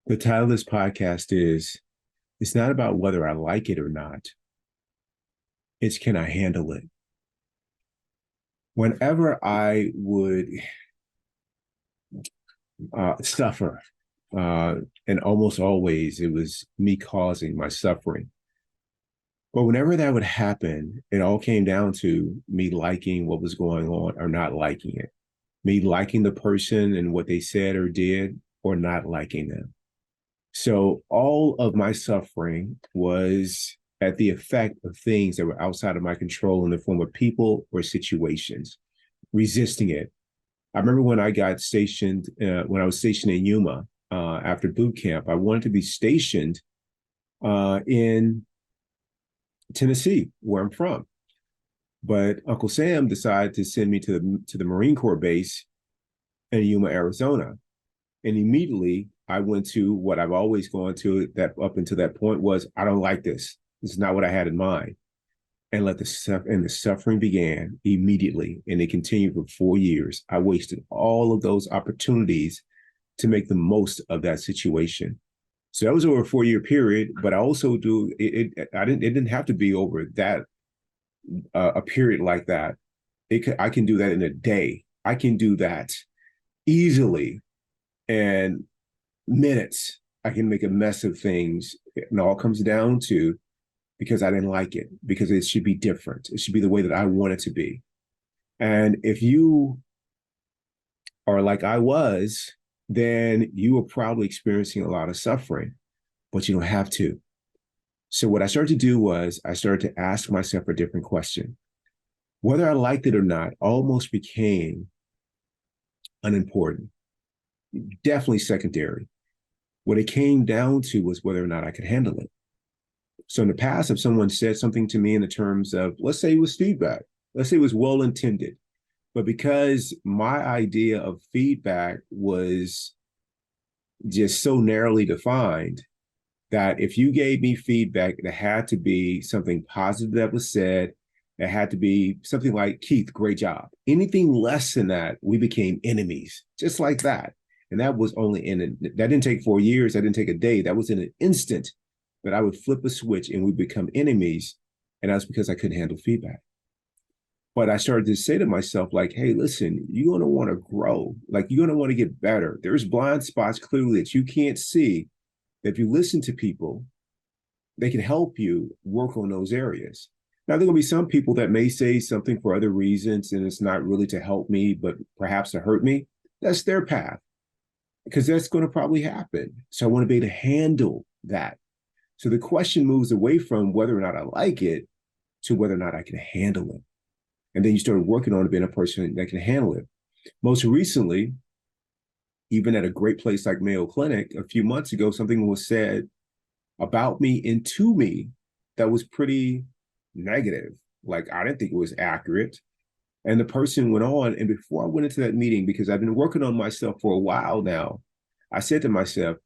The title of this podcast is It's not about whether I like it or not. It's can I handle it? Whenever I would suffer, uh, and almost always it was me causing my suffering. But whenever that would happen, it all came down to me liking what was going on or not liking it, me liking the person and what they said or did, or not liking them. So all of my suffering was at the effect of things that were outside of my control in the form of people or situations, resisting it. I remember when I got stationed, when I was stationed in Yuma after boot camp, I wanted to be stationed in Tennessee, where I'm from. But Uncle Sam decided to send me to the Marine Corps base in Yuma, Arizona. And immediately I went to what I've always gone to that up until that point was, I don't like this. This is not what I had in mind. And the suffering began immediately. And it continued for 4 years. I wasted all of those opportunities to make the most of that situation. So that was over a 4 year period, but I also do it didn't have to be over that a period like that. I can do that in a day. I can do that easily and minutes. I can make a mess of things. It all comes down to because I didn't like it, because it should be different. It should be the way that I want it to be. And if you are like I was, then you are probably experiencing a lot of suffering, but you don't have to. So what I started to do was I started to ask myself a different question. Whether I liked it or not almost became unimportant, definitely secondary. What it came down to was whether or not I could handle it. So in the past, if someone said something to me in the terms of, let's say it was feedback, let's say it was well intended, but because my idea of feedback was just so narrowly defined that if you gave me feedback, it had to be something positive that was said. It had to be something like, Keith, great job. Anything less than that, we became enemies, just like that. And that was only that didn't take 4 years. That didn't take a day. That was in an instant that I would flip a switch and we become enemies. And that's because I couldn't handle feedback. But I started to say to myself, like, hey, listen, you're going to want to grow. Like, you're going to want to get better. There's blind spots clearly that you can't see. That if you listen to people, they can help you work on those areas. Now, there are going to be some people that may say something for other reasons, and it's not really to help me, but perhaps to hurt me. That's their path, because that's going to probably happen. So I want to be able to handle that. So the question moves away from whether or not I like it to whether or not I can handle it. And then you start working on being a person that can handle it. Most recently, even at a great place like Mayo Clinic, a few months ago, something was said about me and to me that was pretty negative. Like, I didn't think it was accurate. And the person went on. And before I went into that meeting, because I've been working on myself for a while now, I said to myself,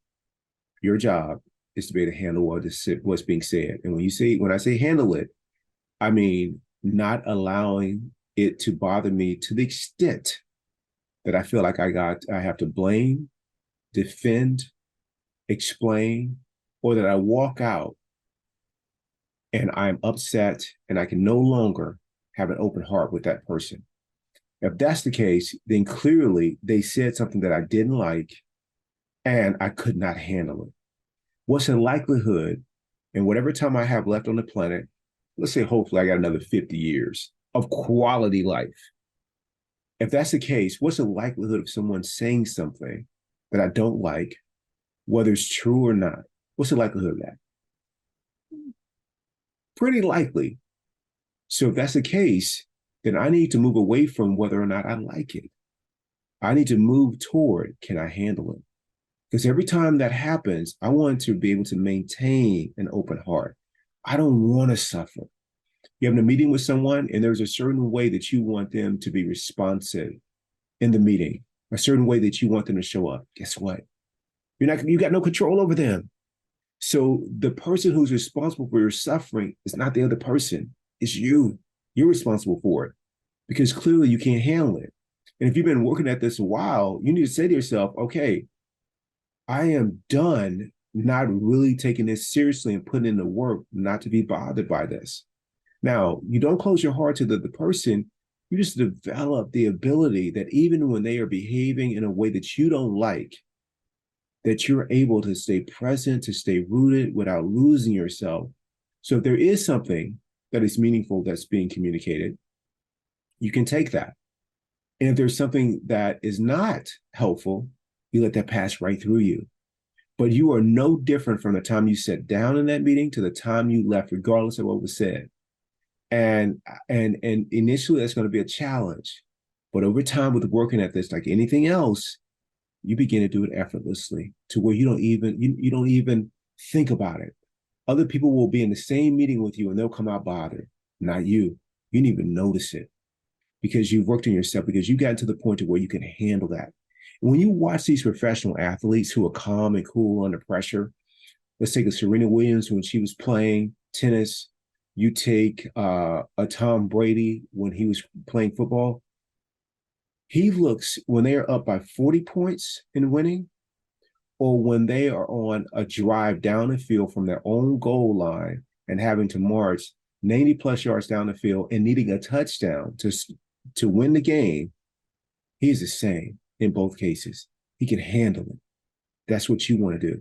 your job is to be able to handle what's being said. And when I say handle it, I mean not allowing it to bother me to the extent that I feel like I have to blame, defend, explain, or that I walk out and I'm upset and I can no longer have an open heart with that person. If that's the case, then clearly they said something that I didn't like and I could not handle it. What's the likelihood in whatever time I have left on the planet, let's say hopefully I got another 50 years of quality life. If that's the case, what's the likelihood of someone saying something that I don't like, whether it's true or not? What's the likelihood of that? Pretty likely. So if that's the case, then I need to move away from whether or not I like it. I need to move toward, can I handle it? Because every time that happens, I want to be able to maintain an open heart. I don't want to suffer. You're having a meeting with someone and there's a certain way that you want them to be responsive in the meeting, a certain way that you want them to show up. Guess what? You got no control over them. So the person who's responsible for your suffering is not the other person. It's you. You're responsible for it because clearly you can't handle it. And if you've been working at this a while, you need to say to yourself, okay, I am done not really taking this seriously and putting in the work not to be bothered by this. Now, you don't close your heart to the person. You just develop the ability that even when they are behaving in a way that you don't like, that you're able to stay present, to stay rooted without losing yourself. So if there is something that is meaningful that's being communicated, you can take that. And if there's something that is not helpful, you let that pass right through you. But you are no different from the time you sat down in that meeting to the time you left, regardless of what was said. And initially that's going to be a challenge. But over time with working at this, like anything else, you begin to do it effortlessly to where you don't even think about it. Other people will be in the same meeting with you and they'll come out bothered, not you. You didn't even notice it because you've worked on yourself, because you got to the point to where you can handle that. And when you watch these professional athletes who are calm and cool under pressure, let's take a Serena Williams when she was playing tennis. You take a Tom Brady when he was playing football. He looks, when they are up by 40 points in winning, or when they are on a drive down the field from their own goal line and having to march 90 plus yards down the field and needing a touchdown to win the game, he's the same in both cases. He can handle it. That's what you want to do.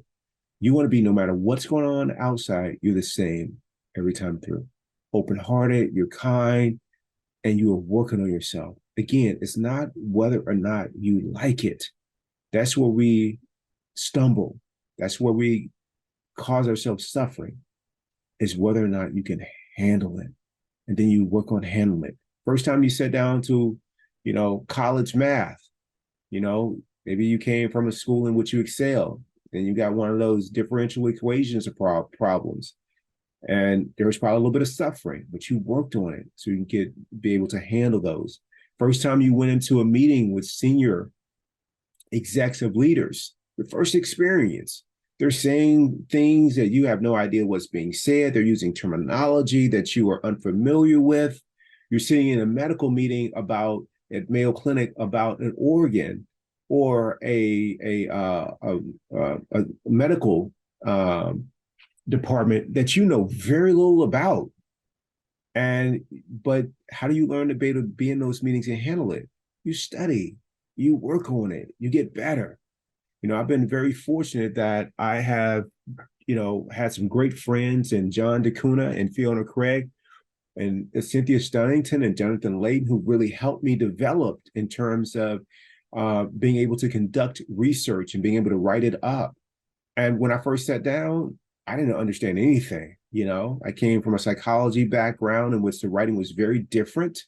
You want to be, no matter what's going on outside, you're the same every time through. Open-hearted, you're kind, and you are working on yourself. Again, it's not whether or not you like it. That's where we stumble. That's where we cause ourselves suffering, is whether or not you can handle it. And then you work on handling it. First time you sat down to, college math, maybe you came from a school in which you excelled, and you got one of those differential equations problems. And there was probably a little bit of suffering, but you worked on it so you could be able to handle those. First time you went into a meeting with senior executive leaders, the first experience, they're saying things that you have no idea what's being said. They're using terminology that you are unfamiliar with. You're sitting in a medical meeting at Mayo Clinic about an organ or a medical department that you know very little about. But how do you learn to be able to be in those meetings and handle it? You study, you work on it, you get better. I've been very fortunate that I have, had some great friends in John DeCuna and Fiona Craig and Cynthia Stunnington and Jonathan Layton, who really helped me develop in terms of being able to conduct research and being able to write it up. And when I first sat down, I didn't understand anything. I came from a psychology background in which the writing was very different.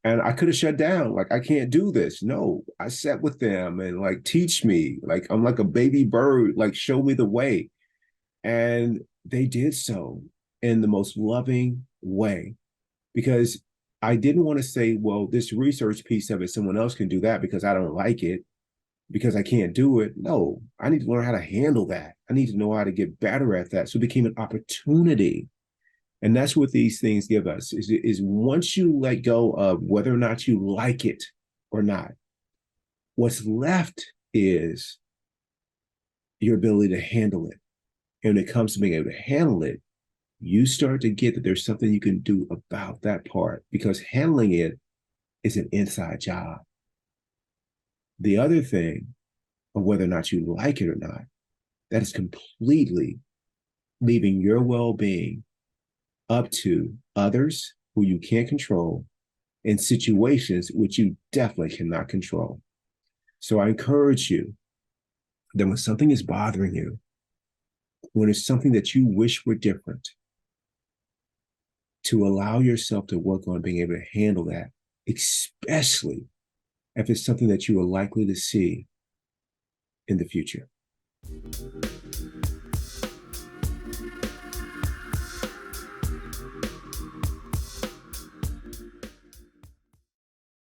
And I could have shut down, like, I can't do this. No, I sat with them and like, teach me, like, I'm like a baby bird, like, show me the way. And they did so in the most loving way, because I didn't want to say, well, this research piece of it, someone else can do that because I don't like it, because I can't do it. No, I need to learn how to handle that. I need to know how to get better at that. So it became an opportunity. And that's what these things give us is once you let go of whether or not you like it or not, what's left is your ability to handle it. And when it comes to being able to handle it, you start to get that there's something you can do about that part, because handling it is an inside job. The other thing of whether or not you like it or not, that is completely leaving your well-being up to others who you can't control in situations which you definitely cannot control. So I encourage you that when something is bothering you, when it's something that you wish were different, to allow yourself to work on being able to handle that, especially if it's something that you are likely to see in the future.